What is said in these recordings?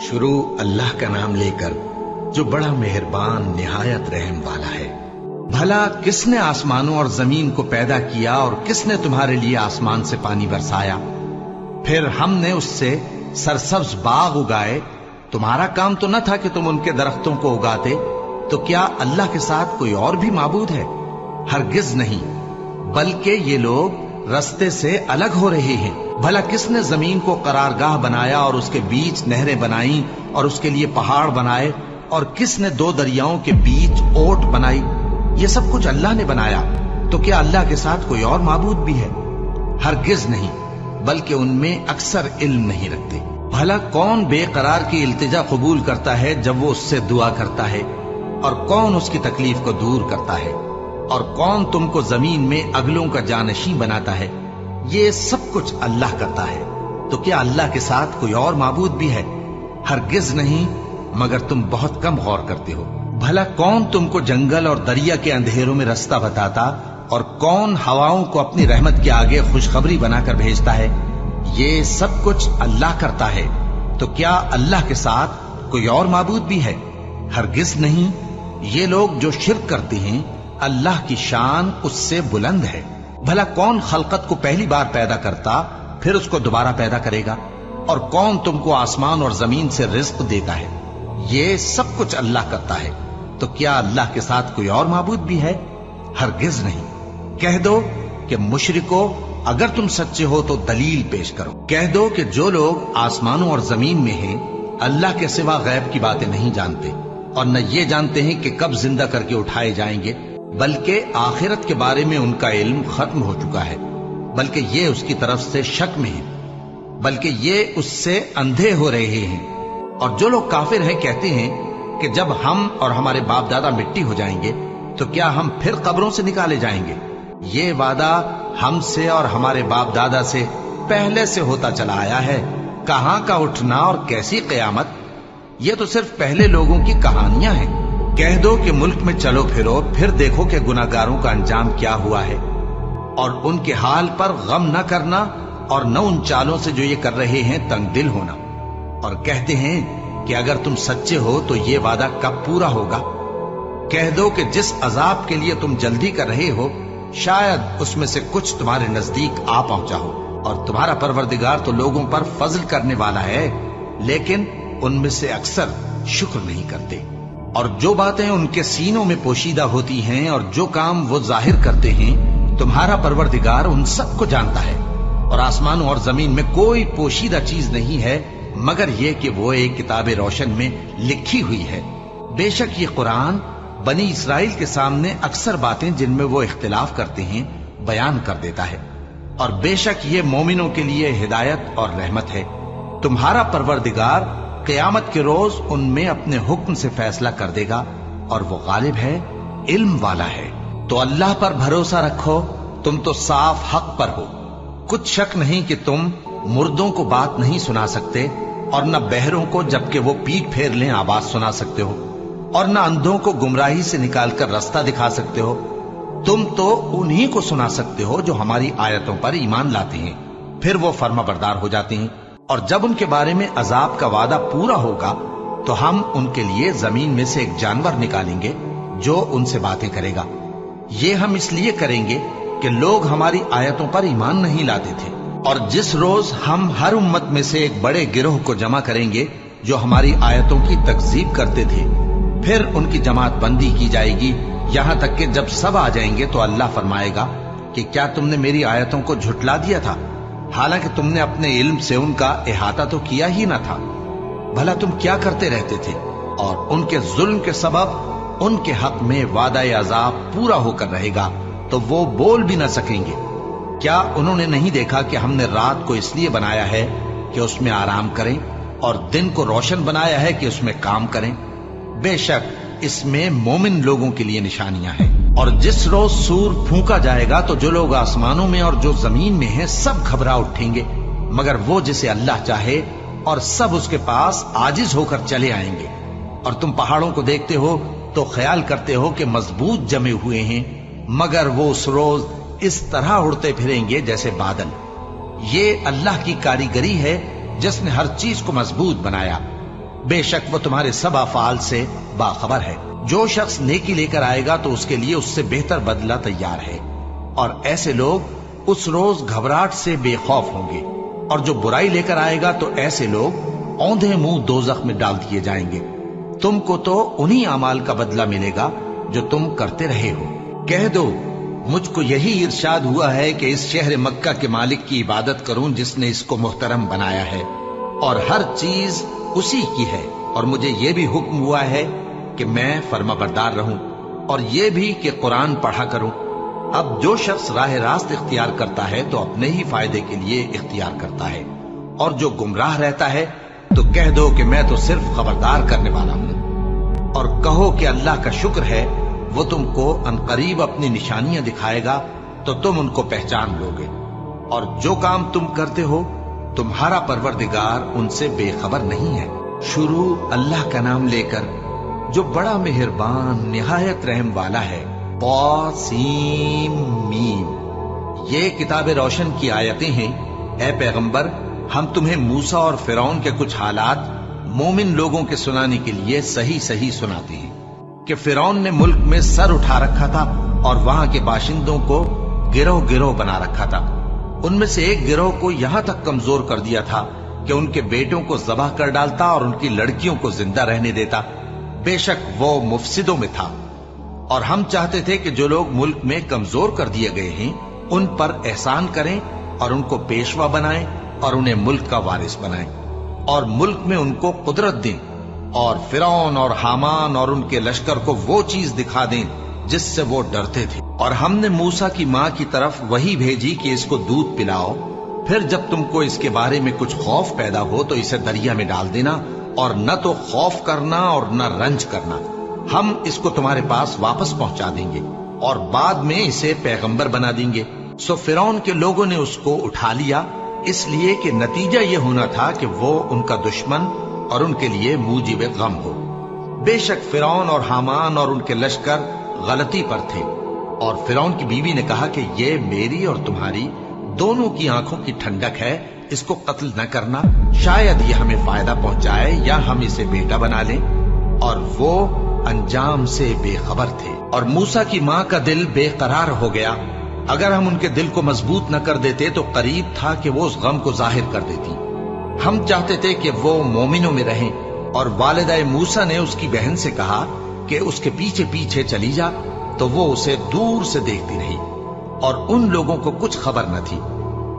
शुरू अल्लाह का नाम लेकर जो बड़ा मेहरबान निहायत रहम वाला है। भला किसने आसमानों और जमीन को पैदा किया और किसने तुम्हारे लिए आसमान से पानी बरसाया, फिर हमने उससे सरसब्ज बाग उगाए। तुम्हारा काम तो न था कि तुम उनके दरख्तों को उगाते। तो क्या अल्लाह के साथ कोई और भी माबूद है? हरगिज नहीं, बल्कि ये लोग रस्ते से अलग हो रहे हैं। भला किसने जमीन को करारगाह बनाया और उसके बीच नहरें बनाई और उसके लिए पहाड़ बनाए, और किसने दो दरियाओं के बीच ओट बनाई? ये सब कुछ अल्लाह ने बनाया। तो क्या अल्लाह के साथ कोई और माबूद भी है? हरगिज नहीं, बल्कि उनमें अक्सर इल्म नहीं रखते। भला कौन बेकरार की इल्तिजा कबूल करता है जब वो उससे दुआ करता है, और कौन उसकी तकलीफ को दूर करता है, और कौन तुमको जमीन में अगलों का जानशी बनाता है? ये सब कुछ अल्लाह करता है। तो क्या अल्लाह के साथ कोई और माबूद भी है? हरगिज नहीं, मगर तुम बहुत कम गौर करते हो। भला कौन तुमको जंगल और दरिया के अंधेरों में रास्ता बताता, और कौन हवाओं को अपनी रहमत के आगे खुशखबरी बनाकर भेजता है? ये सब कुछ अल्लाह करता है। तो क्या अल्लाह के साथ कोई और माबूद भी है? हरगिज नहीं। ये लोग जो शिर्क करते हैं, अल्लाह की शान उससे बुलंद है। भला कौन खलकत को पहली बार पैदा करता फिर उसको दोबारा पैदा करेगा, और कौन तुमको आसमान और जमीन से रिज्क देता है? ये सब कुछ अल्लाह करता है। तो क्या अल्लाह के साथ कोई और माबूद भी है? हरगिज नहीं। कह दो कि मुशरिको, अगर तुम सच्चे हो तो दलील पेश करो। कह दो कि जो लोग आसमानों और जमीन में हैं, अल्लाह के सिवा गैब की बातें नहीं जानते, और न ये जानते हैं कि कब जिंदा करके उठाए जाएंगे, बल्कि आखिरत के बारे में उनका इल्म खत्म हो चुका है, बल्कि ये उसकी तरफ से शक में है, बल्कि ये उससे अंधे हो रहे हैं। और जो लोग काफिर हैं कहते हैं कि जब हम और हमारे बाप दादा मिट्टी हो जाएंगे तो क्या हम फिर कब्रों से निकाले जाएंगे? ये वादा हमसे और हमारे बाप दादा से पहले से होता चला आया है। कहां का उठना और कैसी कयामत, ये तो सिर्फ पहले लोगों की कहानियां हैं। कह दो कि मुल्क में चलो फिरो, फिर देखो कि गुनाहगारों का अंजाम क्या हुआ है, और उनके हाल पर गम न करना, और न उन चालों से जो ये कर रहे हैं तंग दिल होना। और कहते हैं कि अगर तुम सच्चे हो तो ये वादा कब पूरा होगा? कह दो कि जिस अजाब के लिए तुम जल्दी कर रहे हो, शायद उसमें से कुछ तुम्हारे नजदीक आ पहुंचा हो, और तुम्हारा परवरदिगार तो लोगों पर फजल करने वाला है, लेकिन उनमें से अक्सर शुक्र नहीं करते। और जो बातें उनके सीनों में पोशीदा होती हैं और जो काम वो जाहिर करते हैं, तुम्हारा परवरदिगार उन सब को जानता है। और आसमानों और जमीन में कोई पोशीदा चीज नहीं है मगर ये कि वो एक किताब रोशन में लिखी हुई है। बेशक ये कुरान बनी इसराइल के सामने अक्सर बातें जिनमें वो इख्तिलाफ करते हैं बयान कर देता है, और बेशक ये मोमिनों के लिए हिदायत और रहमत है। तुम्हारा परवरदिगार क़यामत के रोज उनमें अपने हुक्म से फैसला कर देगा, और वो गालिब है, इल्म वाला है। तो अल्लाह पर भरोसा रखो, तुम तो साफ हक पर हो। कुछ शक नहीं कि तुम मुर्दों को बात नहीं सुना सकते, और न बहरों को जबकि वो पीठ फेर लें आवाज सुना सकते हो, और न अंधों को गुमराही से निकालकर रास्ता दिखा सकते हो। तुम तो उन्हीं को सुना सकते हो जो हमारी आयतों पर ईमान लाते हैं, फिर वो फर्माबरदार हो जाते हैं। और जब उनके बारे में अजाब का वादा पूरा होगा तो हम उनके लिए जमीन में से एक जानवर निकालेंगे जो उनसे बातें करेगा। ये हम इसलिए करेंगे कि लोग हमारी आयतों पर ईमान नहीं लाते थे। और जिस रोज हम हर उम्मत में से एक बड़े गिरोह को जमा करेंगे जो हमारी आयतों की तकजीब करते थे, फिर उनकी जमात बंदी की जाएगी, यहां तक कि जब सब आ जाएंगे तो अल्लाह फरमाएगा कि क्या तुमने मेरी आयतों को झुटला दिया था, हालांकि तुमने अपने इल्म से उनका इहाता तो किया ही ना था। भला तुम क्या करते रहते थे? और उनके जुल्म के सबब उनके हक में वादा अजाब पूरा होकर रहेगा, तो वो बोल भी न सकेंगे। क्या उन्होंने नहीं देखा कि हमने रात को इसलिए बनाया है कि उसमें आराम करें, और दिन को रोशन बनाया है कि उसमें काम करें? बेशक इसमें मोमिन लोगों के लिए निशानियां हैं। और जिस रोज सूर फूंका जाएगा तो जो लोग आसमानों में और जो जमीन में हैं सब घबरा उठेंगे, मगर वो जिसे अल्लाह चाहे, और सब उसके पास आजिज होकर चले आएंगे। और तुम पहाड़ों को देखते हो तो ख्याल करते हो कि मजबूत जमे हुए हैं, मगर वो उस रोज इस तरह उड़ते फिरेंगे जैसे बादल। ये अल्लाह की कारीगरी है जिसने हर चीज को मजबूत बनाया। بے شک وہ تمہارے سب افعال سے باخبر ہے۔ جو شخص نیکی لے کر آئے گا تو اس کے لیے اس سے بہتر بدلہ تیار ہے، اور ایسے لوگ اس روز گھبراہٹ سے بے خوف ہوں گے، اور جو برائی لے کر آئے گا تو ایسے لوگ اوندھے منہ دوزخ میں ڈال دیے جائیں گے۔ تم کو تو انہی اعمال کا بدلہ ملے گا جو تم کرتے رہے ہو۔ کہہ دو مجھ کو یہی ارشاد ہوا ہے کہ اس شہر مکہ کے مالک کی عبادت کروں جس نے اس کو محترم بنایا ہے، اور ہر چیز اسی کی ہے، اور مجھے یہ بھی حکم ہوا ہے کہ میں فرما بردار رہوں، اور یہ بھی کہ قرآن پڑھا کروں۔ اب جو شخص راہ راست اختیار کرتا ہے تو اپنے ہی فائدے کے لیے اختیار کرتا ہے، اور جو گمراہ رہتا ہے تو کہہ دو کہ میں تو صرف خبردار کرنے والا ہوں، اور کہو کہ اللہ کا شکر ہے وہ تم کو عنقریب اپنی نشانیاں دکھائے گا تو تم ان کو پہچان لو گے، اور جو کام تم کرتے ہو تمہارا پروردگار ان سے بے خبر نہیں ہے۔ شروع اللہ کا نام لے کر جو بڑا مہربان نہایت رحم والا ہے۔ طاسیم میم۔ یہ کتاب روشن کی آیتیں ہیں۔ اے پیغمبر، ہم تمہیں موسیٰ اور فرعون کے کچھ حالات مومن لوگوں کے سنانے کے لیے صحیح صحیح سناتے ہیں کہ فرعون نے ملک میں سر اٹھا رکھا تھا اور وہاں کے باشندوں کو گروہ گروہ بنا رکھا تھا۔ ان میں سے ایک گروہ کو یہاں تک کمزور کر دیا تھا کہ ان کے بیٹوں کو ذبح کر ڈالتا اور ان کی لڑکیوں کو زندہ رہنے دیتا۔ بے شک وہ مفسدوں میں تھا، اور ہم چاہتے تھے کہ جو لوگ ملک میں کمزور کر دیے گئے ہیں ان پر احسان کریں اور ان کو پیشوا بنائیں اور انہیں ملک کا وارث بنائیں، اور ملک میں ان کو قدرت دیں، اور فرعون اور حامان اور ان کے لشکر کو وہ چیز دکھا دیں جس سے وہ ڈرتے تھے۔ اور ہم نے موسیٰ کی ماں کی طرف وہی بھیجی کہ اس کو دودھ پلاؤ، پھر جب تم کو اس کے بارے میں کچھ خوف پیدا ہو تو اسے دریا میں ڈال دینا، اور نہ تو خوف کرنا اور نہ رنج کرنا، ہم اس کو تمہارے پاس واپس پہنچا دیں گے اور بعد میں اسے پیغمبر بنا دیں گے۔ سو فرعون کے لوگوں نے اس کو اٹھا لیا، اس لیے کہ نتیجہ یہ ہونا تھا کہ وہ ان کا دشمن اور ان کے لیے موجب غم ہو۔ بے شک فرعون اور حامان اور ان کے لشکر غلطی پر تھے، اور فرعون کی بیوی نے کہا کہ یہ میری اور تمہاری دونوں کی آنکھوں کی ٹھنڈک ہے، اس کو قتل نہ کرنا، شاید یہ ہمیں فائدہ پہنچائے یا ہم اسے بیٹا بنا لیں، اور وہ انجام سے بے خبر تھے۔ اور موسیٰ کی ماں کا دل بے قرار ہو گیا، اگر ہم ان کے دل کو مضبوط نہ کر دیتے تو قریب تھا کہ وہ اس غم کو ظاہر کر دیتی۔ ہم چاہتے تھے کہ وہ مومنوں میں رہیں، اور والدہ موسیٰ نے اس کی بہن سے کہا کہ اس کے پیچھے پیچھے چلی جا، تو وہ اسے دور سے دیکھتی رہی، اور ان لوگوں کو کچھ خبر نہ تھی،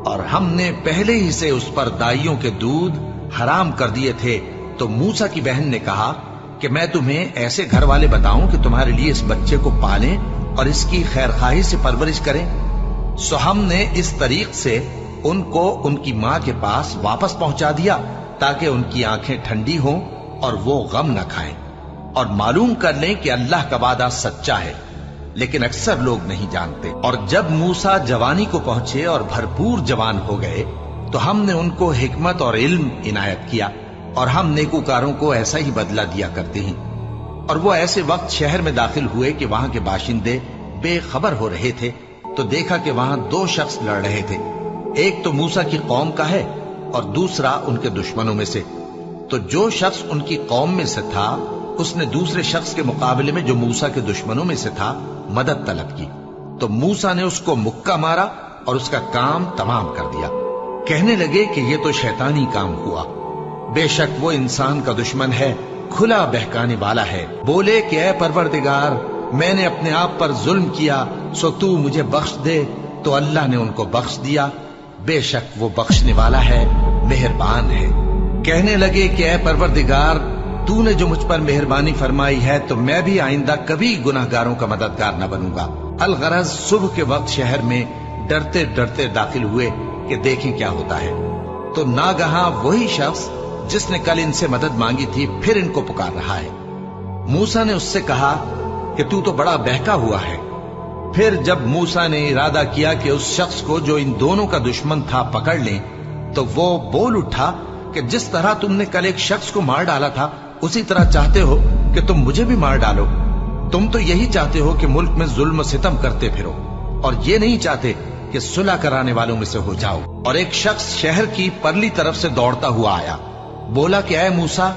اور ہم نے پہلے ہی سے اس پر دائیوں کے دودھ حرام کر دیے تھے۔ تو موسیٰ کی بہن نے کہا کہ میں تمہیں ایسے گھر والے بتاؤں کہ تمہارے لیے اس بچے کو پالیں اور اس کی خیرخواہی سے پرورش کریں۔ سو ہم نے اس طریق سے ان کو ان کی ماں کے پاس واپس پہنچا دیا تاکہ ان کی آنکھیں ٹھنڈی ہوں اور وہ غم نہ کھائیں، اور معلوم کر لیں کہ اللہ کا وعدہ سچا ہے، لیکن اکثر لوگ نہیں جانتے۔ اور جب موسیٰ جوانی کو پہنچے اور بھرپور جوان ہو گئے تو ہم نے ان کو حکمت اور علم عنایت کیا، اور ہم نیکوکاروں کو ایسا ہی بدلہ دیا کرتے ہیں۔ اور وہ ایسے وقت شہر میں داخل ہوئے کہ وہاں کے باشندے بے خبر ہو رہے تھے، تو دیکھا کہ وہاں دو شخص لڑ رہے تھے، ایک تو موسیٰ کی قوم کا ہے اور دوسرا ان کے دشمنوں میں سے۔ تو جو شخص ان کی قوم میں سے تھا اس نے دوسرے شخص کے مقابلے میں جو موسیٰ کے دشمنوں میں سے تھا مدد طلب کی، تو موسیٰ نے اس کو مکہ مارا اور اس کا کام تمام کر دیا۔ کہنے لگے کہ یہ تو شیطانی کام ہوا، بے شک وہ انسان کا دشمن ہے، کھلا بہکانے والا ہے۔ بولے کہ اے پروردگار، میں نے اپنے آپ پر ظلم کیا، سو تو مجھے بخش دے، تو اللہ نے ان کو بخش دیا، بے شک وہ بخشنے والا ہے، مہربان ہے۔ کہنے لگے کہ اے پروردگار، تو نے جو مجھ پر مہربانی فرمائی ہے تو میں بھی آئندہ کبھی گناہگاروں کا مددگار نہ بنوں گا۔ الغرض صبح کے وقت شہر میں ڈرتے ڈرتے داخل ہوئے کہ دیکھیں کیا ہوتا ہے، تو ناگہاں وہی شخص جس نے کل ان سے مدد مانگی تھی پھر ان کو پکار رہا ہے۔ موسیٰ نے اس سے کہا کہ تو بڑا بہکا ہوا ہے۔ پھر جب موسیٰ نے ارادہ کیا کہ اس شخص کو جو ان دونوں کا دشمن تھا پکڑ لیں، تو وہ بول اٹھا کہ جس طرح تم نے کل ایک شخص کو مار ڈالا تھا اسی طرح چاہتے ہو کہ تم مجھے بھی مار ڈالو۔ تم تو یہی چاہتے ہو کہ ملک میں ظلم و ستم کرتے پھرو، اور یہ نہیں چاہتے کہ صلح کرانے والوں میں سے ہو جاؤ۔ اور ایک شخص شہر کی پرلی طرف سے دوڑتا ہوا آیا، بولا کہ اے موسیٰ،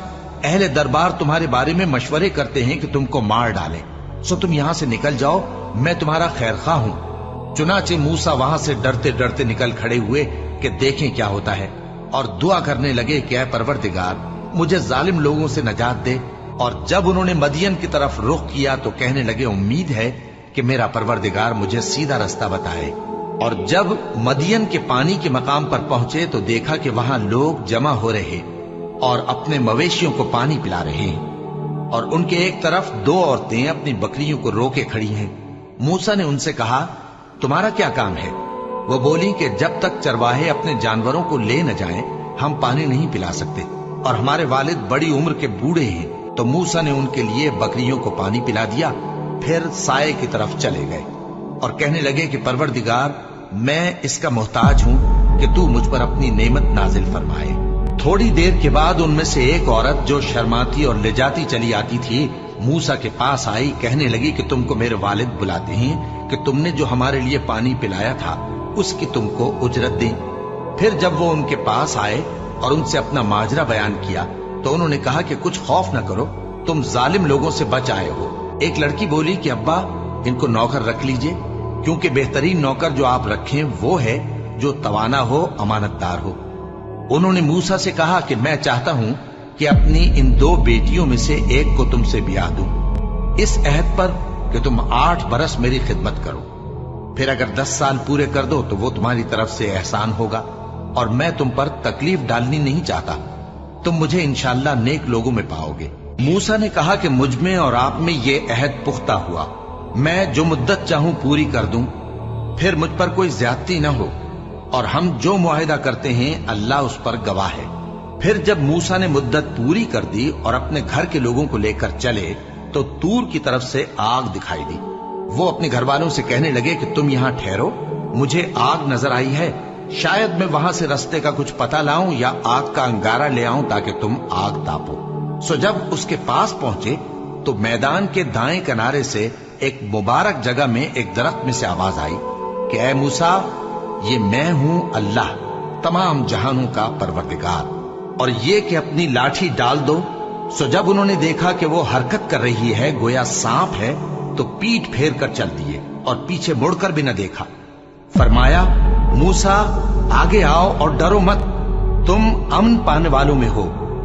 अहले दरबार तुम्हारे बारे में मशवरे करते हैं कि तुमको मार डालें, सो तुम यहां से निकल जाओ, मैं तुम्हारा खैरखा हूं। चुनाचे मूसा वहां से डरते डरते निकल खड़े हुए कि देखें क्या होता है, और दुआ करने लगे कि ऐ परवरदिगार, मुझे जालिम लोगों से नजात दे। और जब उन्होंने मदियन की तरफ रुख किया तो कहने लगे, उम्मीद है कि मेरा परवरदिगार मुझे सीधा रास्ता बताए। और जब मदियन के पानी के मकाम पर पहुंचे तो देखा कि वहां लोग जमा हो रहे और अपने मवेशियों को पानी पिला रहे हैं, और उनके एक तरफ दो औरतें अपनी बकरियों को रोके खड़ी हैं। मूसा ने उनसे कहा, तुम्हारा क्या काम है? वो बोली कि जब तक चरवाहे अपने जानवरों को ले न जाएं, हम पानी नहीं पिला सकते, और हमारे वालिद बड़ी उम्र के बूढ़े हैं। तो मूसा ने उनके लिए बकरियों को पानी पिला दिया, फिर साए की तरफ चले गए और कहने लगे कि परवरदिगार, मैं इसका मोहताज हूं कि तू मुझ पर अपनी नेमत नाजिल फरमाए। थोड़ी देर के बाद उनमें से एक औरत जो शर्माती और ले चली आती थी, मूसा के पास आई, कहने लगी कि तुमको मेरे वालिद बुलाते हैं कि तुमने जो हमारे लिए पानी पिलाया था उसकी तुमको उजरत दें। फिर जब वो उनके पास आए और उनसे अपना माजरा बयान किया तो उन्होंने कहा कि कुछ खौफ न करो, तुम जालिम लोगों से बच आए हो। एक लड़की बोली कि अब्बा, इनको नौकर रख लीजिए, क्योंकि बेहतरीन नौकर जो आप रखें वो है जो तवाना हो, अमानतदार हो। उन्होंने मूसा से कहा कि मैं चाहता हूं कि अपनी इन दो बेटियों में से एक को तुमसे ब्याह दूं, इस अहद पर कि तुम 8 बरस मेरी खिदमत करो। फिर अगर 10 साल पूरे कर दो तो वो तुम्हारी तरफ से एहसान होगा, और मैं तुम पर तकलीफ डालनी नहीं चाहता। तुम मुझे इंशाअल्लाह नेक लोगों में पाओगे। मूसा ने कहा कि मुझ में और आप में ये अहद पुख्ता हुआ, मैं जो मुद्दत चाहूं पूरी कर दूं, फिर मुझ पर कोई ज्यादती न हो, और हम जो मुआहिदा करते हैं अल्लाह उस पर गवाह है। फिर जब मूसा ने मुद्दत पूरी कर दी और अपने घर के लोगों को लेकर चले तो तूर की तरफ से आग दिखाई दी। वो अपने घर वालों से कहने लगे कि तुम यहां ठहरो, मुझे आग नजर आई है, शायद मैं वहां से रास्ते का कुछ पता लाऊं या आग का अंगारा ले आऊं ताकि तुम आग तापो। सो जब उसके पास पहुंचे तो मैदान के दाएं किनारे से एक मुबारक जगह में एक दरख्त में से आवाज आई कि ऐ मूसा, ये मैं हूं अल्लाह, तमाम जहानों का परवरदिगार, और ये कि अपनी लाठी डाल दो। सो जब उन्होंने देखा कि वो हरकत कर रही है गोया सांप है, तो पीठ फेर कर चल दिए और पीछे मुड़कर भी न देखा। फरमाया, मूसा आगे आओ और डरो मत, तुम अमन पाने वालों में हो।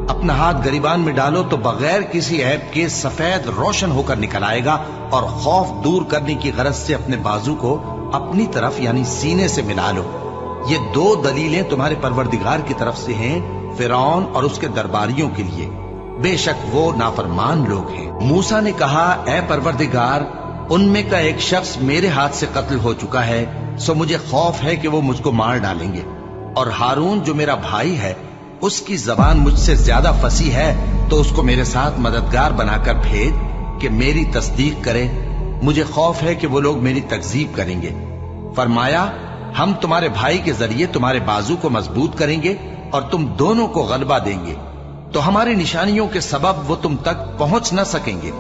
अपना हाथ गरीबान में डालो तो बगैर किसी ऐब के सफेद रोशन होकर निकल आएगा, और खौफ दूर करने की गरज से अपने बाजू को अपनी तरफ यानी सीने से मिला लो। ये 2 दलीलें तुम्हारे परवरदिगार की तरफ से हैं, फिरौन और उसके दरबारियों के लिए, बेशक वो नाफरमान लोग हैं। मूसा ने कहा, ऐ परवरदिगार, उनमें का एक शख्स मेरे हाथ से कत्ल हो चुका है, सो मुझे खौफ है कि वो मुझको मार डालेंगे, और हारून जो मेरा भाई है उसकी जबान मुझसे ज्यादा फसी है, तो उसको मेरे साथ मददगार बनाकर भेज कि मेरी तस्दीक करे। मुझे खौफ है कि वो लोग मेरी तकजीब करेंगे। फरमाया, हम तुम्हारे भाई के जरिए तुम्हारे बाजू को मजबूत करेंगे और तुम दोनों को गलबा देंगे, तो हमारी निशानियों के सबब वो तुम तक पहुंच न सकेंगे।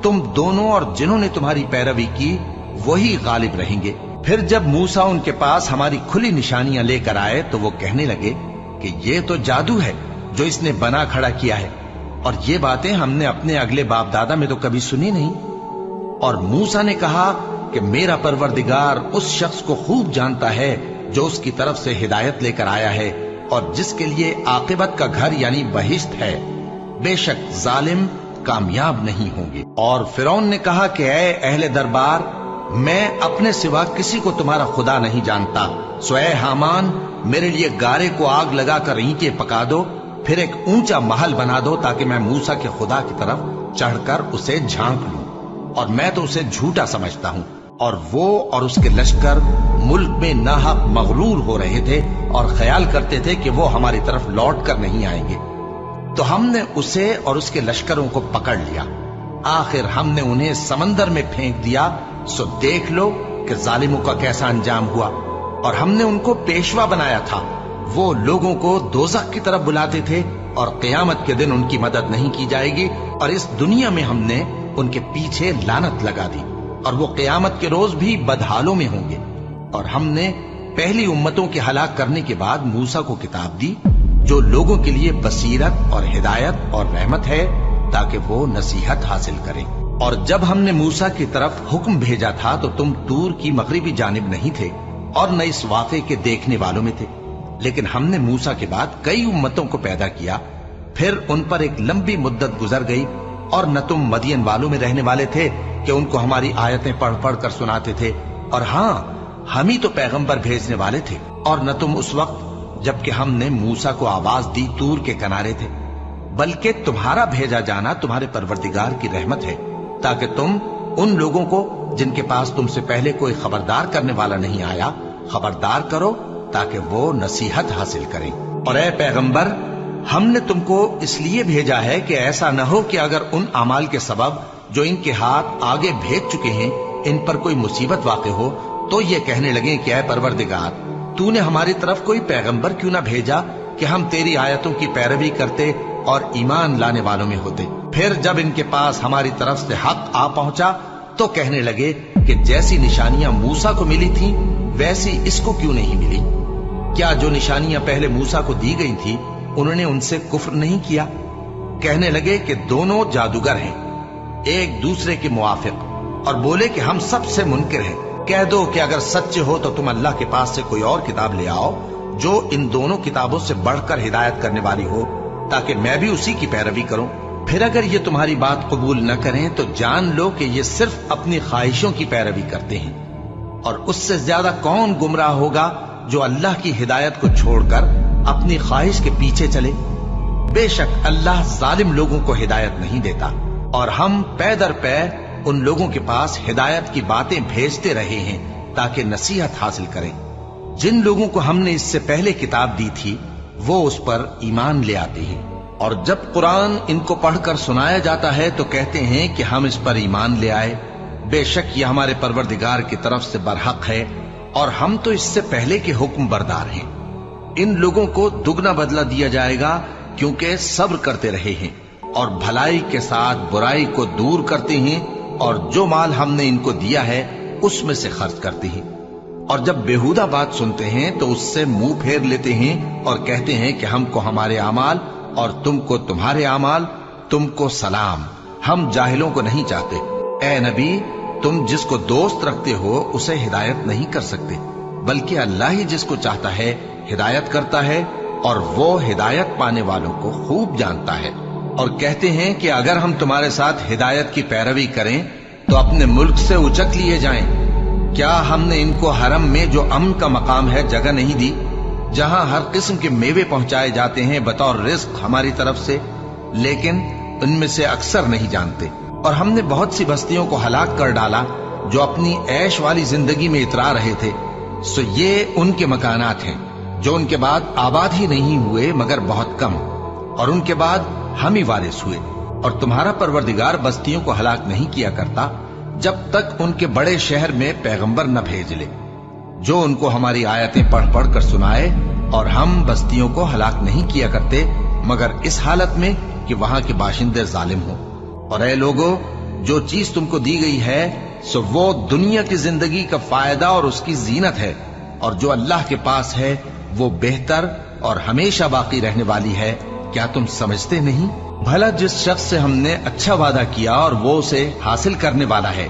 तुम दोनों और जिन्होंने तुम्हारी पैरवी की वही गालिब रहेंगे। फिर जब मूसा उनके पास हमारी खुली निशानियां लेकर आए तो वो कहने लगे कि ये तो जादू है जो इसने बना खड़ा किया है, और ये बातें हमने अपने अगले बाप दादा में तो कभी सुनी नहीं। और मूसा ने कहा कि मेरा परवरदिगार उस शख्स को खूब जानता है जो उसकी तरफ से हिदायत लेकर आया है और जिसके लिए आकिबत का घर यानी बहिश्त है, बेशक जालिम कामयाब नहीं होंगे। और फिरौन ने कहा कि ऐ अहले दरबार, मैं अपने सिवा किसी को तुम्हारा खुदा नहीं जानता, सो ऐ हामान, मेरे लिए गारे को आग लगाकर ईंटें पका दो, फिर एक ऊंचा महल बना दो ताकि मैं मूसा के खुदा की तरफ चढ़कर उसे झांक लूं। और मैं तो उसे झूठा समझता हूं। और वो और उसके लश्कर मुल्क में नाहक मगरूर हो रहे थे और ख्याल करते थे कि वो हमारी तरफ लौट कर नहीं आएंगे। तो हमने उसे और उसके लश्करों को पकड़ लिया, आखिर हमने उन्हें समंदर में फेंक दिया। सो देख लो कि जालिमों का कैसा अंजाम हुआ। और हमने उनको पेशवा बनाया था, वो लोगों को दोज़ख की तरफ बुलाते थे, और क़यामत के दिन उनकी मदद नहीं की जाएगी। और इस दुनिया में हमने उनके पीछे लानत लगा दी, और वो क़यामत के रोज भी बदहालों में होंगे। और हमने पहली उम्मतों के हलाक करने के बाद मूसा को किताब दी जो लोगों के लिए बसीरत और हिदायत और रहमत है ताकि वो नसीहत हासिल करें। और जब हमने मूसा की तरफ हुक्म भेजा था तो तुम तूर की मगरिबी जानिब नहीं थे और न इस वाक़े के देखने वालों में थे, लेकिन हमने मूसा के बाद कई उम्मतों को पैदा किया, फिर उन पर एक लंबी मुद्दत गुजर गई और न तुम मदियन वालों में रहने वाले थे कि उनको हमारी आयतें पढ़ पढ़ कर सुनाते थे, और हाँ हम ही तो पैगंबर भेजने वाले थे। और न तुम उस वक्त जबकि हमने मूसा को आवाज दी तूर के किनारे थे, बल्कि तुम्हारा भेजा जाना तुम्हारे परवरदिगार की रहमत है ताकि तुम उन लोगों को जिनके पास तुमसे पहले कोई खबरदार करने वाला नहीं आया खबरदार करो ताकि वो नसीहत हासिल करें। और ए पैगंबर, हमने तुमको इसलिए भेजा है कि ऐसा न हो कि अगर उन अमाल के सबब जो इनके हाथ आगे भेज चुके हैं इन पर कोई मुसीबत वाक़े हो तो ये कहने लगे कि ऐ परवरदिगार, तूने हमारी तरफ कोई पैगंबर क्यों ना भेजा कि हम तेरी आयतों की पैरवी करते और ईमान लाने वालों में होते। फिर जब इनके पास हमारी तरफ से हक आ पहुंचा तो कहने लगे कि जैसी निशानियां मूसा को मिली थी वैसी इसको क्यों नहीं मिली। क्या जो निशानियां पहले मूसा को दी गई थी उन्होंने उनसे कुफ्र नहीं किया। कहने लगे कि दोनों जादूगर हैं एक दूसरे के मुआफिक, और बोले कि हम सबसे मुनकिर हैं। कह दो कि अगर सच्चे हो तो तुम अल्लाह के पास से कोई और किताब ले आओ जो इन दोनों किताबों से बढ़कर हिदायत करने वाली हो ताकि मैं भी उसी की पैरवी करूं। फिर अगर ये तुम्हारी बात कबूल न करें तो जान लो कि ये सिर्फ अपनी ख्वाहिशों की पैरवी करते हैं, और उससे ज्यादा कौन गुमराह होगा जो अल्लाह की हिदायत को छोड़कर अपनी ख्वाहिश के पीछे चले। बेशक अल्लाह जालिम लोगों को हिदायत नहीं देता, और हम पै दर पै उन लोगों के पास हिदायत की बातें भेजते रहे हैं ताकि नसीहत हासिल करें। जिन लोगों को हमने इससे पहले किताब दी थी वो उस पर ईमान ले आते हैं, और जब कुरान इनको पढ़कर सुनाया जाता है तो कहते हैं कि हम इस पर ईमान ले आए। बेशक ये हमारे परवरदिगार की तरफ से बरहक है और हम तो इससे पहले के हुक्म बरदार हैं। इन लोगों को दुगना बदला दिया जाएगा क्योंकि सब्र करते रहे हैं और भलाई के साथ बुराई को दूर करते हैं, और जो माल हमने इनको दिया है उसमें से खर्च करते हैं। और जब बेहुदा बात सुनते हैं तो उससे मुंह फेर लेते हैं और कहते हैं कि हमको हमारे अमाल और तुमको तुम्हारे अमाल, तुमको सलाम, हम जाहिलों को नहीं चाहते। ए नबी, तुम जिसको दोस्त रखते हो उसे हिदायत नहीं कर सकते, बल्कि अल्लाह ही जिसको चाहता है हिदायत करता है, और वो हिदायत पाने वालों को खूब जानता है। और कहते हैं कि अगर हम तुम्हारे साथ हिदायत की पैरवी करें तो अपने मुल्क से उचक लिए जाएं। क्या हमने इनको हरम में जो अमन का मकाम है जगह नहीं दी, जहां हर किस्म के मेवे पहुंचाए जाते हैं बतौर रिज्क हमारी तरफ से, लेकिन उनमें से अक्सर नहीं जानते। और हमने बहुत सी बस्तियों को हलाक कर डाला जो अपनी ऐश वाली जिंदगी में इतरा रहे थे, सो ये उनके मकानात हैं जो उनके बाद आबाद ही नहीं हुए मगर बहुत कम, और उनके बाद हम ही वारिस हुए। और तुम्हारा परवरदिगार बस्तियों को हलाक नहीं किया करता जब तक उनके बड़े शहर में पैगंबर न भेज ले जो उनको हमारी आयतें पढ़ पढ़ कर सुनाए, और हम बस्तियों को हलाक नहीं किया करते मगर इस हालत में कि वहां के बाशिंदे जालिम हो। और ऐ लोगो, जो चीज तुमको दी गई है सो वो दुनिया की जिंदगी का फायदा और उसकी जीनत है, और जो अल्लाह के पास है वो बेहतर और हमेशा बाकी रहने वाली है। क्या तुम समझते नहीं? भला जिस शख्स से हमने अच्छा वादा किया और वो उसे हासिल करने वाला है,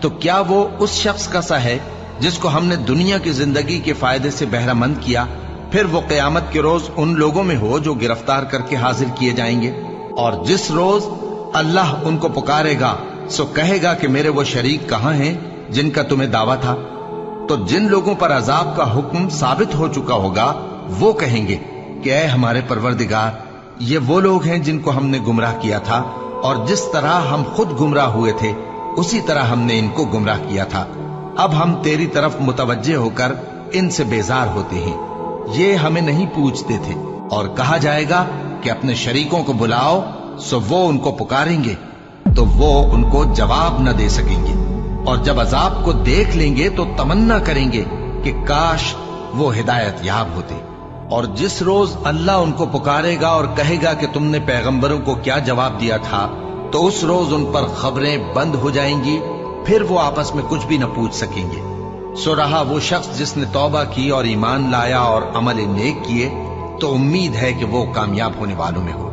तो क्या वो उस शख्स का सा है जिसको हमने दुनिया की जिंदगी के फायदे से बहरामंद किया, फिर वो क़यामत के रोज उन लोगों में हो जो गिरफ्तार करके हाजिर किए जाएंगे। और जिस रोज अल्लाह उनको पुकारेगा सो कहेगा कि मेरे वो शरीक कहाँ हैं जिनका तुम्हें दावा था। तो जिन लोगों पर अजाब का हुक्म साबित हो चुका होगा वो कहेंगे कि ऐ हमारे परवरदिगार, ये वो लोग हैं जिनको हमने गुमराह किया था, और जिस तरह हम खुद गुमराह हुए थे उसी तरह हमने इनको गुमराह किया था। अब हम तेरी तरफ मुतवज्जे होकर इनसे बेजार होते हैं, ये हमें नहीं पूछते थे। और कहा जाएगा कि अपने शरीकों को बुलाओ, सो वो उनको पुकारेंगे तो वो उनको जवाब न दे सकेंगे, और जब अजाब को देख लेंगे तो तमन्ना करेंगे कि काश वो हिदायत याब होते। और जिस रोज अल्लाह उनको पुकारेगा और कहेगा कि तुमने पैगंबरों को क्या जवाब दिया था, तो उस रोज उन पर खबरें बंद हो जाएंगी, फिर वो आपस में कुछ भी न पूछ सकेंगे। सो रहा वो शख्स जिसने तौबा की और ईमान लाया और अमल नेक किए, तो उम्मीद है कि वो कामयाब होने वालों में हो।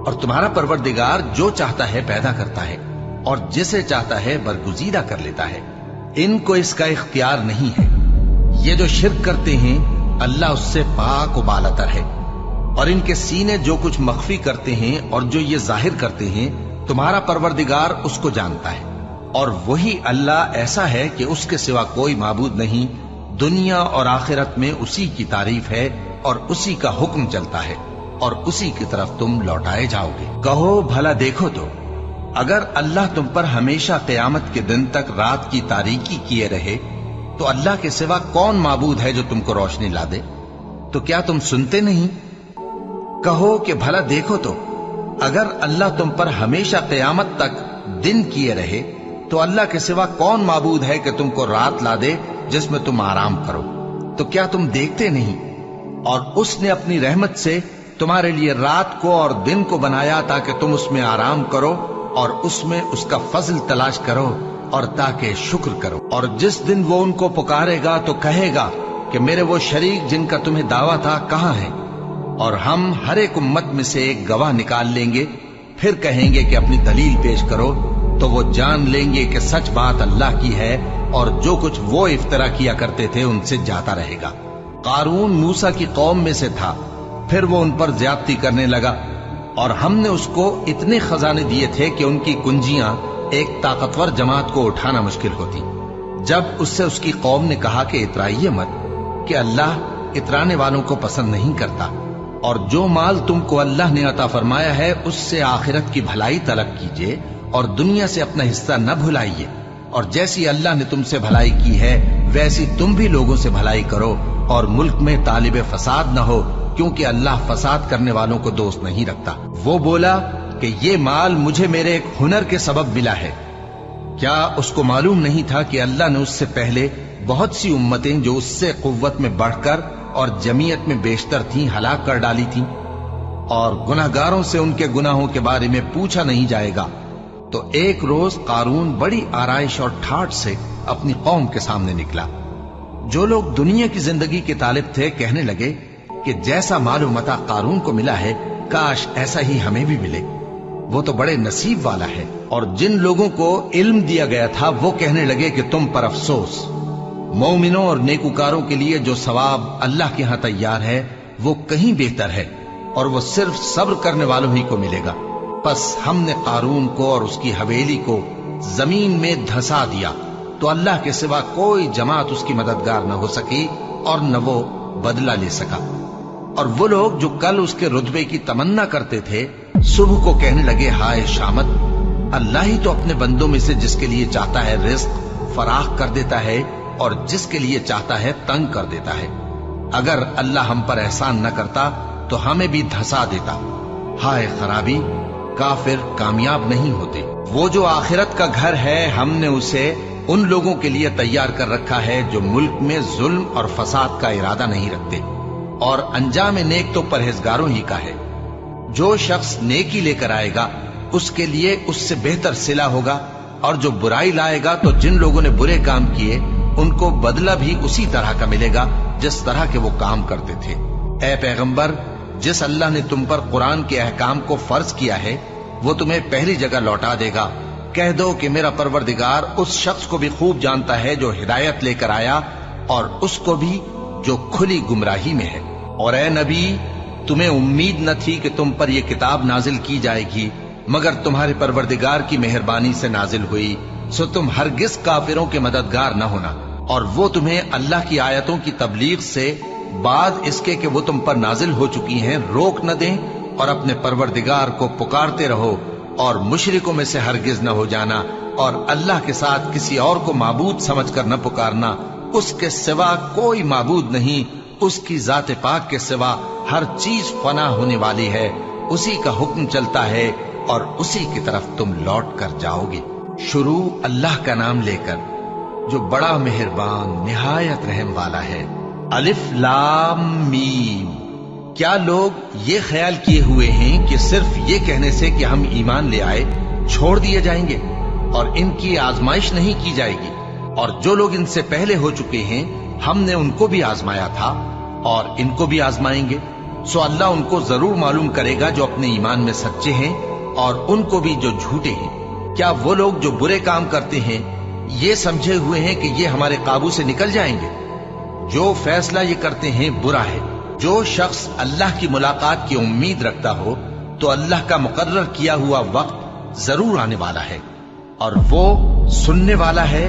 और तुम्हारा परवरदिगार जो चाहता है पैदा करता है और जिसे चाहता है बरगुजीदा कर लेता है। इनको इसका इख्तियार नहीं है। ये जो शिर्क करते हैं अल्लाह उससे पाक व बालातर है। और इनके सीने जो कुछ मख्फी करते हैं और जो ये जाहिर करते हैं तुम्हारा परवरदिगार उसको जानता है। और वही अल्लाह ऐसा है कि उसके सिवा कोई माबूद नहीं। दुनिया और आखिरत में उसी की तारीफ है और उसी का हुक्म चलता है और उसी की तरफ तुम लौटाए जाओगे। कहो भला देखो तो, अगर अल्लाह तुम पर हमेशा क़यामत के दिन तक रात की तारीकी किए रहे तो अल्लाह के सिवा कौन माबूद है जो तुमको रोशनी ला दे? तो क्या तुम सुनते नहीं? कहो कि भला देखो तो, अगर अल्लाह तुम पर हमेशा क़यामत तक दिन किए रहे तो अल्लाह के सिवा कौन माबूद है कि तुमको रात ला दे जिसमें तुम आराम करो? तो क्या तुम देखते नहीं? और उसने अपनी रहमत से तुम्हारे लिए रात को और दिन को बनाया ताकि तुम उसमें आराम करो और उसमें उसका फजल तलाश करो और ताकि शुक्र करो। और जिस दिन वो उनको पुकारेगा तो कहेगा कि मेरे वो शरीक जिनका तुम्हें दावा था कहाँ हैं? और हम हर एक उम्मत में से एक गवाह निकाल लेंगे। फिर कहेंगे कि अपनी दलील पेश करो, तो वो जान लेंगे कि सच बात अल्लाह की है और जो कुछ वो इफ्तरा किया करते थे उनसे जाता रहेगा। कारून मूसा की कौम में से था, फिर वो उन पर ज्यादती करने लगा और हमने उसको इतने खजाने दिए थे कि उनकी कुंजियां एक ताकतवर जमात को उठाना मुश्किल होती। जब उससे उसकी कौम ने कहा कि इतराइए मत, कि अल्लाह इतराने वालों को पसंद नहीं करता, और जो माल तुमको अल्लाह ने अता फरमाया है उससे आखिरत की भलाई तलब कीजिए और दुनिया से अपना हिस्सा न भुलाइए। और जैसी अल्लाह ने तुमसे भलाई की है वैसी तुम भी लोगों से भलाई करो और मुल्क में तालिब फसाद न हो, क्योंकि अल्लाह फसाद करने वालों को दोस्त नहीं रखता। वो बोला कि ये माल मुझे मेरे एक हुनर के सबब मिला है। क्या उसको मालूम नहीं था कि अल्लाह ने उससे पहले बहुत सी उम्मतें जो उससे कुव्वत में बढ़कर और जमीयत में बेशतर थीं हलाक कर डाली थीं, और गुनाहगारों से उनके गुनाहों के बारे में पूछा नहीं जाएगा। तो एक रोज कारून बड़ी आराइश और ठाठ से अपनी कौम के सामने निकला। जो लोग दुनिया की जिंदगी के तालिब थे कहने लगे कि जैसा मालूम मता कारून को मिला है काश ऐसा ही हमें भी मिले, वो तो बड़े नसीब वाला है। और जिन लोगों को इल्म दिया गया था वो कहने लगे कि तुम पर अफसोस, मोमिनों और नेकुकारों के लिए जो सवाब अल्लाह के यहां तैयार है वो कहीं बेहतर है और वो सिर्फ सब्र करने वालों ही को मिलेगा। बस हमने कारून को और उसकी हवेली को जमीन में धंसा दिया तो अल्लाह के सिवा कोई जमात उसकी मददगार न हो सकी और न वो बदला ले सका। और वो लोग जो कल उसके रुतबे की तमन्ना करते थे सुबह को कहने लगे, हाय शामत, अल्लाह ही तो अपने बंदों में से जिसके लिए चाहता है रिज्क फराख कर देता है और जिसके लिए चाहता है तंग कर देता है। अगर अल्लाह हम पर एहसान न करता तो हमें भी धंसा देता। हाय खराबी, काफिर कामयाब नहीं होते। वो जो आखिरत का घर है हमने उसे उन लोगों के लिए तैयार कर रखा है जो मुल्क में जुल्म और फसाद का इरादा नहीं रखते, और अंजाम नेक तो परहेजगारों ही का है। जो शख्स नेकी लेकर आएगा उसके लिए उससे बेहतर सिला होगा, और जो बुराई लाएगा तो जिन लोगों ने बुरे काम किए उनको बदला भी उसी तरह का मिलेगा जिस तरह के वो काम करते थे। ऐ पैगंबर, जिस अल्लाह ने तुम पर कुरान के अहकाम को फर्ज किया है वो तुम्हें पहली जगह लौटा देगा। कह दो कि मेरा परवरदिगार उस शख्स को भी खूब जानता है जो हिदायत लेकर आया और उसको भी जो खुली गुमराही में है। और ऐ नबी, तुम्हें उम्मीद न थी कि तुम पर यह किताब नाजिल की जाएगी, मगर तुम्हारे परवरदिगार की मेहरबानी से नाजिल हुई, सो तुम हरगिज काफिरों के मददगार न होना। और वो तुम्हें अल्लाह की आयतों की तबलीग से बाद इसके कि वो तुम पर नाजिल हो चुकी हैं रोक न दें, और अपने परवरदिगार को पुकारते रहो और मुशरिकों में से हरगिज न हो जाना, और अल्लाह के साथ किसी और को माबूद समझकर न पुकारना। उसके सिवा कोई माबूद नहीं, उसकी जात पाक के सिवा हर चीज फना होने वाली है, उसी का हुक्म चलता है और उसी की तरफ तुम लौट कर जाओगे। शुरू अल्लाह का नाम लेकर जो बड़ा मेहरबान निहायत रहम वाला है। अलिफ लाम मीम। क्या लोग ये ख्याल किए हुए हैं कि सिर्फ ये कहने से कि हम ईमान ले आए छोड़ दिए जाएंगे और इनकी आजमाइश नहीं की जाएगी? और जो लोग इनसे पहले हो चुके हैं हमने उनको भी आजमाया था और इनको भी आजमाएंगे। सो अल्लाह उनको जरूर मालूम करेगा जो अपने ईमान में सच्चे हैं और उनको भी जो झूठे हैं। क्या वो लोग जो बुरे काम करते हैं ये समझे हुए हैं कि ये हमारे काबू से निकल जाएंगे? जो फैसला ये करते हैं बुरा है। जो शख्स अल्लाह की मुलाकात की उम्मीद रखता हो तो अल्लाह का मुकर्रर किया हुआ वक्त जरूर आने वाला है और वो सुनने वाला है,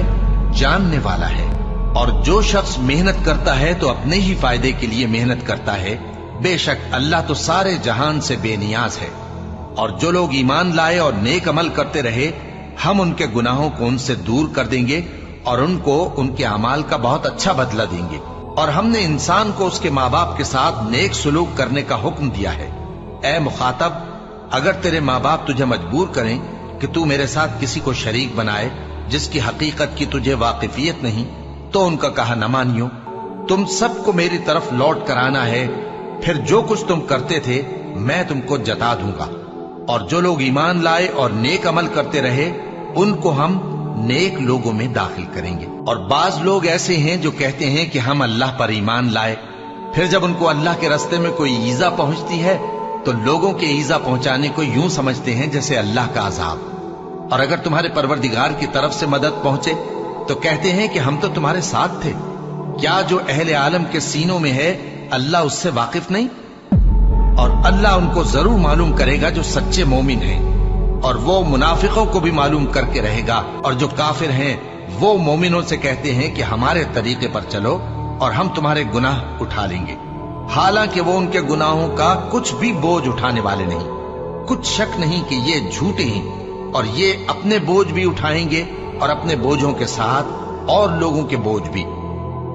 जानने वाला है। और जो शख्स मेहनत करता है तो अपने ही फायदे के लिए मेहनत करता है। बेशक अल्लाह तो सारे जहान से बेनियाज है। और जो लोग ईमान लाए और नेक अमल करते रहे हम उनके गुनाहों को उनसे दूर कर देंगे और उनको उनके अमाल का बहुत अच्छा बदला देंगे। और हमने इंसान को उसके माँ बाप के साथ नेक सुलूक करने का हुक्म दिया है। ए मुखातब, अगर तेरे माँ बाप तुझे मजबूर करें कि तू मेरे साथ किसी को शरीक बनाए जिसकी हकीकत की तुझे वाकिफियत नहीं, तो उनका कहा न मानियो। तुम सबको मेरी तरफ लौट कर आना है, फिर जो कुछ तुम करते थे मैं तुमको जता दूंगा। और जो लोग ईमान लाए और नेक अमल करते रहे उनको हम नेक लोगों में दाखिल करेंगे। और बाज लोग ऐसे हैं जो कहते हैं कि हम अल्लाह पर ईमान लाए, फिर जब उनको अल्लाह के रास्ते में कोई ईजा पहुंचती है तो लोगों के ईजा पहुंचाने को यूं समझते हैं जैसे अल्लाह का अजाब। और अगर तुम्हारे परवरदिगार की तरफ से मदद पहुंचे तो कहते हैं कि हम तो तुम्हारे साथ थे। क्या जो अहले आलम के सीनों में है अल्लाह उससे वाकिफ नहीं? और अल्लाह उनको जरूर मालूम करेगा जो सच्चे मोमिन हैं, और वो मुनाफिकों को भी मालूम करके रहेगा। और जो काफिर हैं वो मोमिनों से कहते हैं कि हमारे तरीके पर चलो और हम तुम्हारे गुनाह उठा लेंगे, हालांकि वो उनके गुनाहों का कुछ भी बोझ उठाने वाले नहीं। कुछ शक नहीं कि ये झूठे हैं और ये अपने बोझ भी उठाएंगे और अपने बोझों के साथ और लोगों के बोझ भी।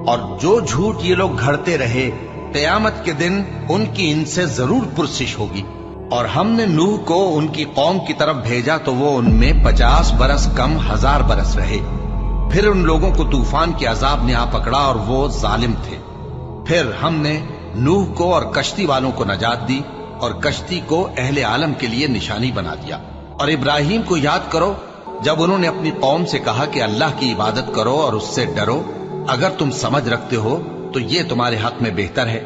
और जो झूठ ये लोग घड़ते रहे क़यामत के दिन उनकी इनसे जरूर पुरसिश होगी। और हमने नूह को उनकी कौम की तरफ भेजा तो वो उनमें 50 बरस कम 1000 बरस रहे। फिर उन लोगों को तूफान के अजाब ने आ पकड़ा और वो जालिम थे। फिर हमने नूह को और कश्ती वालों को नजात दी और कश्ती को अहले आलम के लिए निशानी बना दिया। और इब्राहिम को याद करो जब उन्होंने अपनी कौम से कहा कि अल्लाह की इबादत करो और उससे डरो, अगर तुम समझ रखते हो तो ये तुम्हारे हक में बेहतर है।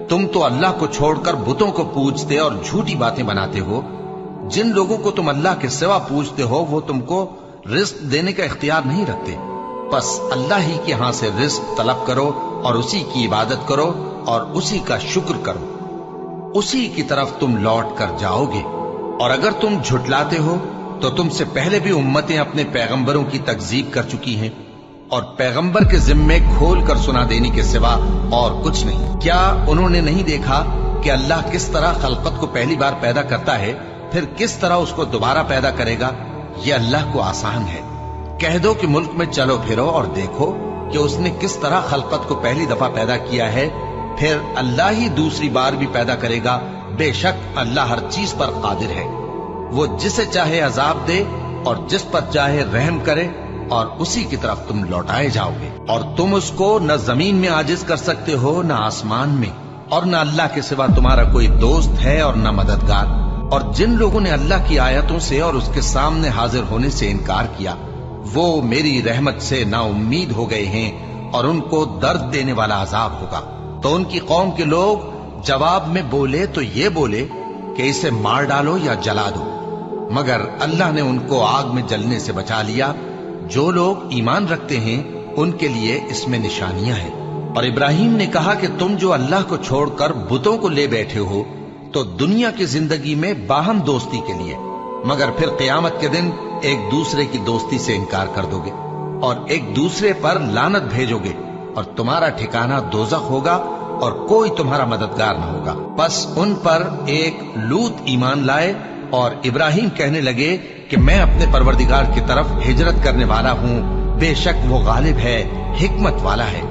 तुम तो अल्लाह को छोड़कर बुतों को पूजते और झूठी बातें बनाते हो। जिन लोगों को तुम अल्लाह के सिवा पूजते हो वो तुमको रिस्क देने का इख्तियार नहीं रखते। बस अल्लाह ही के यहां से रिस्क तलब करो और उसी की इबादत करो और उसी का शुक्र करो। उसी की तरफ तुम लौट कर जाओगे। और अगर तुम झुटलाते हो तो तुमसे पहले भी उम्मतें अपने पैगंबरों की तकजीब कर चुकी हैं और पैगंबर के जिम्मे खोल कर सुना देने के सिवा और कुछ नहीं। क्या उन्होंने नहीं देखा कि अल्लाह किस तरह खलकत को पहली बार पैदा करता है, फिर किस तरह उसको दोबारा पैदा करेगा? ये अल्लाह को आसान है। कह दो कि मुल्क में चलो फिरो और देखो कि उसने किस तरह खलकत को पहली दफा पैदा किया है, फिर अल्लाह ही दूसरी बार भी पैदा करेगा। बेशक अल्लाह हर चीज पर कादिर है। वो जिसे चाहे अजाब दे और जिस पर चाहे रहम करे और उसी की तरफ तुम लौटाए जाओगे। और तुम उसको न जमीन में आजिज कर सकते हो न आसमान में, और न अल्लाह के सिवा तुम्हारा कोई दोस्त है और न मददगार। और जिन लोगों ने अल्लाह की आयतों से और उसके सामने हाजिर होने से इनकार किया वो मेरी रहमत से ना उम्मीद हो गए हैं और उनको दर्द देने वाला अजाब होगा। तो उनकी कौम के लोग जवाब में बोले तो ये बोले कि इसे मार डालो या जला दो, मगर अल्लाह ने उनको आग में जलने से बचा लिया। जो लोग ईमान रखते हैं उनके लिए इसमें निशानियां हैं। और इब्राहिम ने कहा कि तुम जो अल्लाह को छोड़कर बुतों को ले बैठे हो तो दुनिया की जिंदगी में बाहम दोस्ती के लिए, मगर फिर क़यामत के दिन एक दूसरे की दोस्ती से इनकार कर दोगे और एक दूसरे पर लानत भेजोगे और तुम्हारा ठिकाना दोज़ख होगा और कोई तुम्हारा मददगार न होगा। बस उन पर एक लूत ईमान लाए और इब्राहिम कहने लगे कि मैं अपने परवरदिगार की तरफ हिजरत करने वाला हूँ, बेशक वो गालिब है, हिकमत वाला है।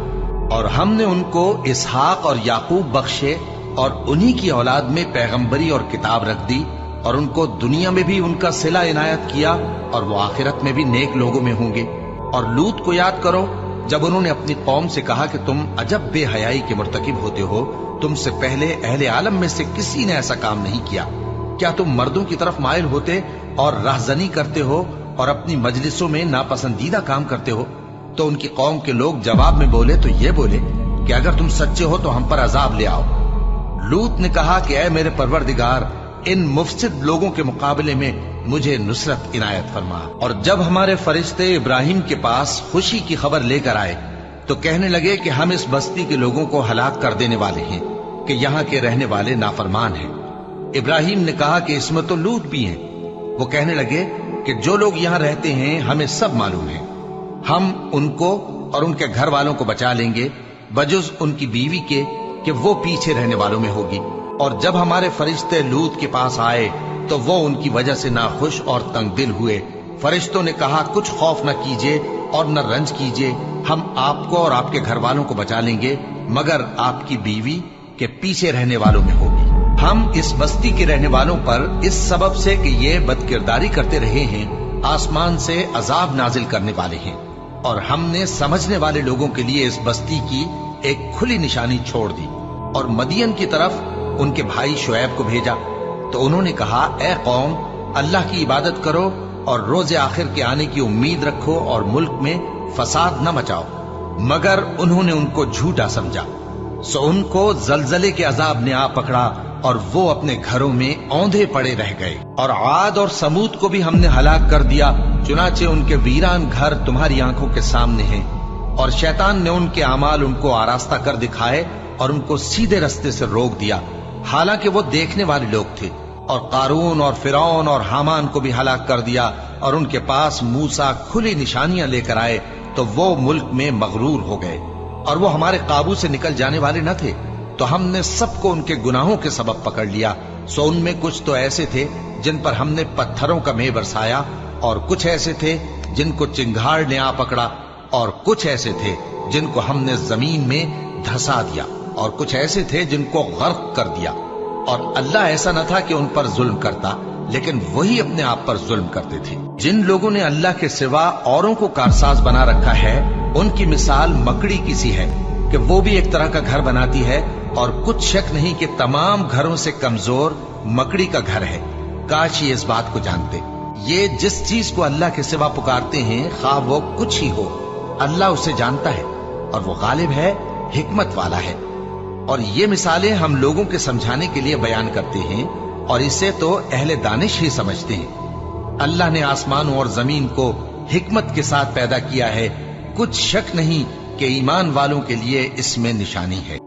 और हमने उनको इसहाक और याकूब बख्शे और उन्हीं की औलाद में पैगंबरी और किताब रख दी और उनको दुनिया में भी उनका सिला इनायत किया और वो आखिरत में भी नेक लोगों में होंगे। और लूत को याद करो जब उन्होंने अपनी कौम से कहा कि तुम अजब बेहयाई के मुर्तकिब होते हो, तुमसे पहले अहले आलम में से किसी ने ऐसा काम नहीं किया। क्या तुम मर्दों की तरफ माइल होते और राहजनी करते हो और अपनी मजलिसों में नापसंदीदा काम करते हो? तो उनकी कौम के लोग जवाब में बोले तो ये बोले कि अगर तुम सच्चे हो तो हम पर अजाब ले आओ। लूत ने कहा कि ऐ मेरे परवरदिगार, इन मुफसिद लोगों के मुकाबले में मुझे नुसरत इनायत फरमा। और जब हमारे फरिश्ते इब्राहिम के पास खुशी की खबर लेकर आए तो कहने लगे कि हम इस बस्ती के लोगों को हलाक कर देने वाले हैं कि यहाँ के रहने वाले नाफरमान हैं। इब्राहिम ने कहा कि इसमें तो लूत भी हैं। वो कहने लगे कि जो लोग यहाँ रहते हैं हमें सब मालूम है, हम उनको और उनके घर वालों को बचा लेंगे बजुज उनकी बीवी के कि वो पीछे रहने वालों में होगी। और जब हमारे फरिश्ते लूत के पास आए तो वो उनकी वजह से नाखुश और तंग दिल हुए। फरिश्तों ने कहा, कुछ खौफ न कीजिए और न रंज कीजिए, हम आपको और आपके घर वालों को बचा लेंगे, मगर आपकी बीवी के पीछे रहने वालों में होगी। हम इस बस्ती के रहने वालों पर इस सबब से कि ये बदकिरदारी करते रहे हैं आसमान से अजाब नाजिल करने वाले हैं। और हमने समझने वाले लोगों के लिए इस बस्ती की एक खुली निशानी छोड़ दी। और मदियन की तरफ उनके भाई शुएब को भेजा तो उन्होंने कहा, ए कौम, अल्लाह की इबादत करो और रोज आखिर के आने की उम्मीद रखो और मुल्क में फसाद न मचाओ। मगर उन्होंने उनको झूठा समझा, सो उनको जलजले के अजाब ने आ पकड़ा और वो अपने घरों में औंधे पड़े रह गए। और आद और समूद को भी हमने हलाक कर दिया, चुनाचे उनके वीरान घर तुम्हारी आंखों के सामने हैं। और शैतान ने उनके अमाल उनको आरास्ता कर दिखाए और उनको सीधे रास्ते से रोक दिया, हालांकि वो देखने वाले लोग थे। और कारून और फिरौन और हामान को भी हलाक कर दिया। और उनके पास मूसा खुली निशानियां लेकर आए तो वो मुल्क में मगरूर हो गए और वो हमारे काबू से निकल जाने वाले न थे। तो हमने सबको उनके गुनाहों के सबब पकड़ लिया। सो उनमें कुछ तो ऐसे थे जिन पर हमने पत्थरों का मेह बरसाया, और कुछ ऐसे थे जिनको चिंगार ने आ पकड़ा, और कुछ ऐसे थे जिनको हमने जमीन में धंसा दिया, और कुछ ऐसे थे जिनको गर्क कर दिया। और अल्लाह ऐसा न था कि उन पर जुल्म करता, लेकिन वही अपने आप पर जुल्म करते थे। जिन लोगों ने अल्लाह के सिवा औरों को कारसाज बना रखा है, उनकी मिसाल मकड़ी की सी है कि वो भी एक तरह का घर बनाती है, और कुछ शक नहीं कि तमाम घरों से कमजोर मकड़ी का घर है। काश ये इस बात को जानते। ये जिस चीज को अल्लाह के सिवा पुकारते हैं, खा वो कुछ ही हो, अल्लाह उसे जानता है और वो गालिब है, हिकमत वाला है। और ये मिसालें हम लोगों के समझाने के लिए बयान करते हैं, और इसे तो अहले दानिश ही समझते हैं। अल्लाह ने आसमानों और जमीन को हिकमत के साथ पैदा किया है, कुछ शक नहीं कि ईमान वालों के लिए इसमें निशानी है।